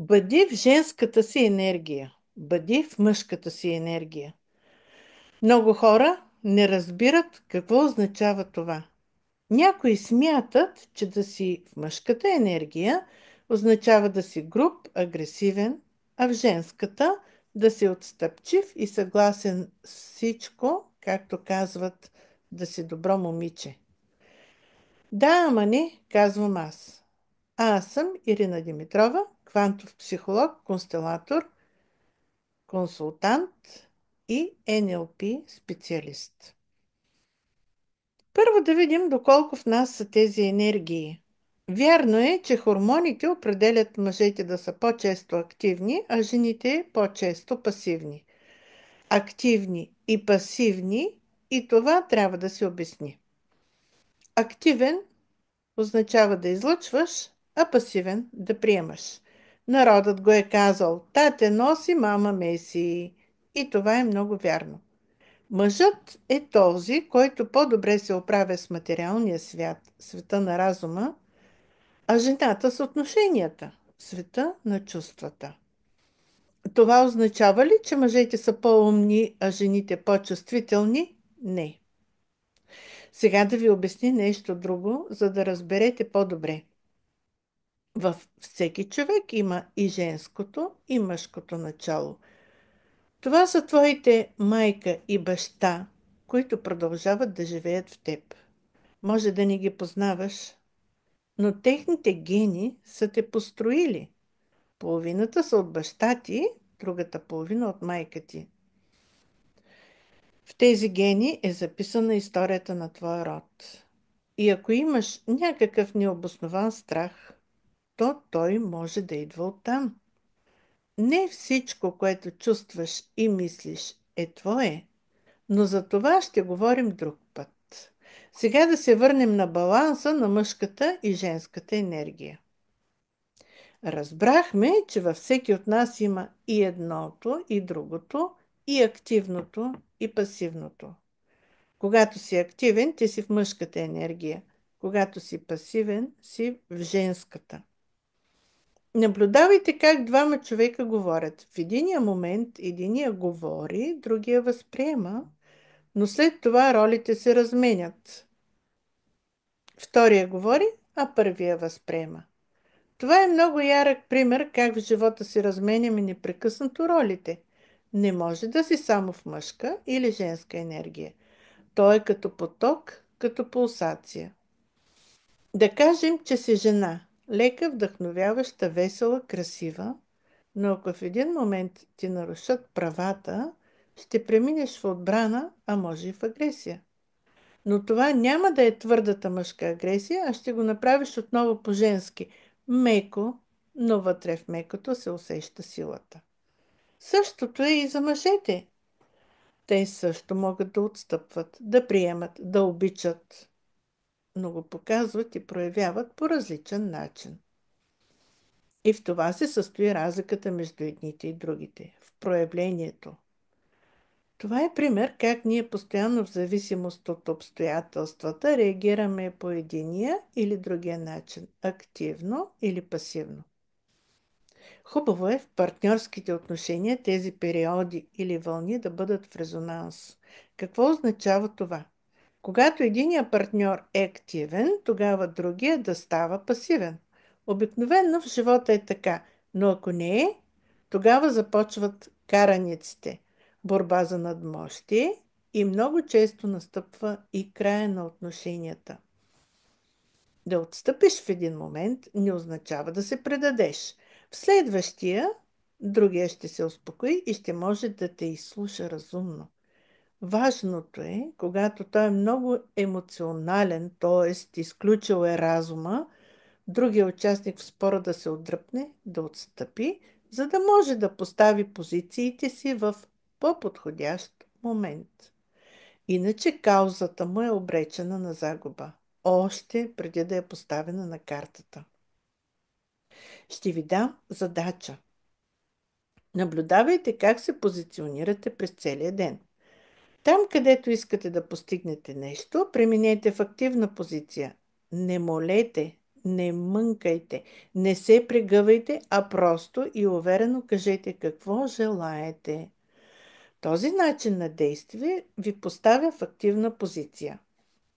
Бъди в женската си енергия. Бъди в мъжката си енергия. Много хора не разбират какво означава това. Някои смятат, че да си в мъжката енергия означава да си груб, агресивен, а в женската да си отстъпчив и съгласен с всичко, както казват, да си добро момиче. Да, ама не, казвам аз. Аз съм Ирина Димитрова, квантов психолог, констелатор, консултант и NLP специалист. Първо да видим доколко в нас са тези енергии. Вярно е, че хормоните определят мъжете да са по-често активни, а жените по-често пасивни. Активни и пасивни, и това трябва да се обясни. Активен означава да излъчваш, а пасивен да приемаш. Народът го е казал: тате носи, мама меси. И това е много вярно. Мъжът е този, който по-добре се оправя с материалния свят, света на разума, а жената с отношенията, света на чувствата. Това означава ли, че мъжете са по-умни, а жените по-чувствителни? Не. Сега да ви обясня нещо друго, за да разберете по-добре. Във всеки човек има и женското, и мъжкото начало. Това са твоите майка и баща, които продължават да живеят в теб. Може да не ги познаваш, но техните гени са те построили. Половината са от баща ти, другата половина от майка ти. В тези гени е записана историята на твоя род. И ако имаш някакъв необоснован страх, то той може да идва оттам. Не всичко, което чувстваш и мислиш, е твое, но за това ще говорим друг път. Сега да се върнем на баланса на мъжката и женската енергия. Разбрахме, че във всеки от нас има и едното, и другото, и активното, и пасивното. Когато си активен, ти си в мъжката енергия. Когато си пасивен, си в женската. Наблюдавайте как двама човека говорят. В единия момент единия говори, другия възприема, но след това ролите се разменят. Втория говори, а първия възприема. Това е много ярък пример как в живота си разменяме непрекъснато ролите. Не може да си само в мъжка или женска енергия. То е като поток, като пулсация. Да кажем, че си жена, лека, вдъхновяваща, весела, красива, но ако в един момент ти нарушат правата, ще преминеш в отбрана, а може и в агресия. Но това няма да е твърдата мъжка агресия, а ще го направиш отново по-женски. Меко, но вътре в мекото се усеща силата. Същото е и за мъжете. Те също могат да отстъпват, да приемат, да обичат, но го показват и проявяват по различен начин. И в това се състои разликата между едните и другите, в проявлението. Това е пример как ние постоянно в зависимост от обстоятелствата реагираме по единия или другия начин, активно или пасивно. Хубаво е в партньорските отношения тези периоди или вълни да бъдат в резонанс. Какво означава това? Когато единия партньор е активен, тогава другия да става пасивен. Обикновено в живота е така, но ако не е, тогава започват караниците, борба за надмощие и много често настъпва и края на отношенията. Да отстъпиш в един момент не означава да се предадеш. В следващия, другия ще се успокои и ще може да те изслуша разумно. Важното е, когато той е много емоционален, т.е. изключил е разума, другия участник в спора да се отдръпне, да отстъпи, за да може да постави позициите си в по-подходящ момент. Иначе каузата му е обречена на загуба, още преди да е поставена на картата. Ще ви дам задача. Наблюдавайте как се позиционирате през целия ден. Там, където искате да постигнете нещо, преминете в активна позиция. Не молете, Не мънкайте, не се прегъвайте, а просто и уверено кажете какво желаете. Този начин на действие ви поставя в активна позиция.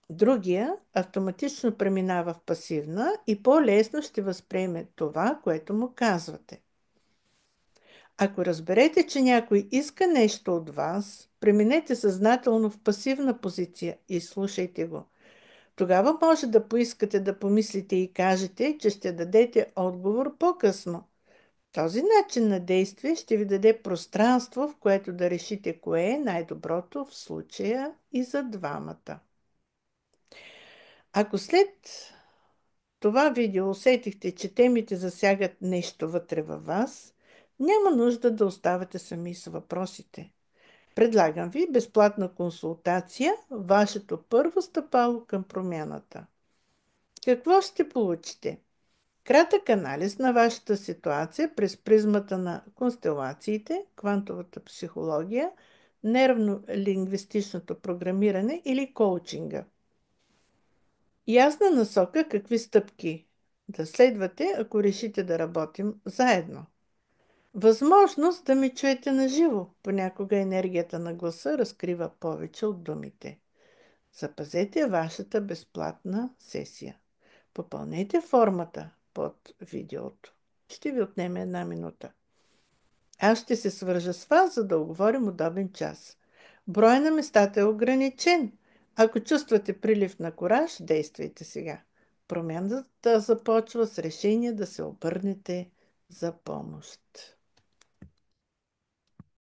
Другия автоматично преминава в пасивна и по-лесно ще възприеме това, което му казвате. Ако разберете, че някой иска нещо от вас, преминете съзнателно в пасивна позиция и слушайте го. Тогава може да поискате да помислите и кажете, че ще дадете отговор по-късно. Този начин на действие ще ви даде пространство, в което да решите кое е най-доброто в случая и за двамата. Ако след това видео усетихте, че темите засягат нещо вътре във вас, няма нужда да оставате сами с въпросите. Предлагам ви безплатна консултация, вашето първо стъпало към промяната. Какво ще получите? Кратък анализ на вашата ситуация през призмата на констелациите, квантовата психология, нервно-лингвистичното програмиране или коучинга. Ясна насока какви стъпки да следвате, ако решите да работим заедно. Възможност да ме чуете наживо. Понякога енергията на гласа разкрива повече от думите. Запазете вашата безплатна сесия. Попълнете формата под видеото. Ще ви отнеме 1 минута. Аз ще се свържа с вас, за да оговорим удобен час. Брой на местата е ограничен. Ако чувствате прилив на кураж, действайте сега. Промяната започва с решение да се обърнете за помощ.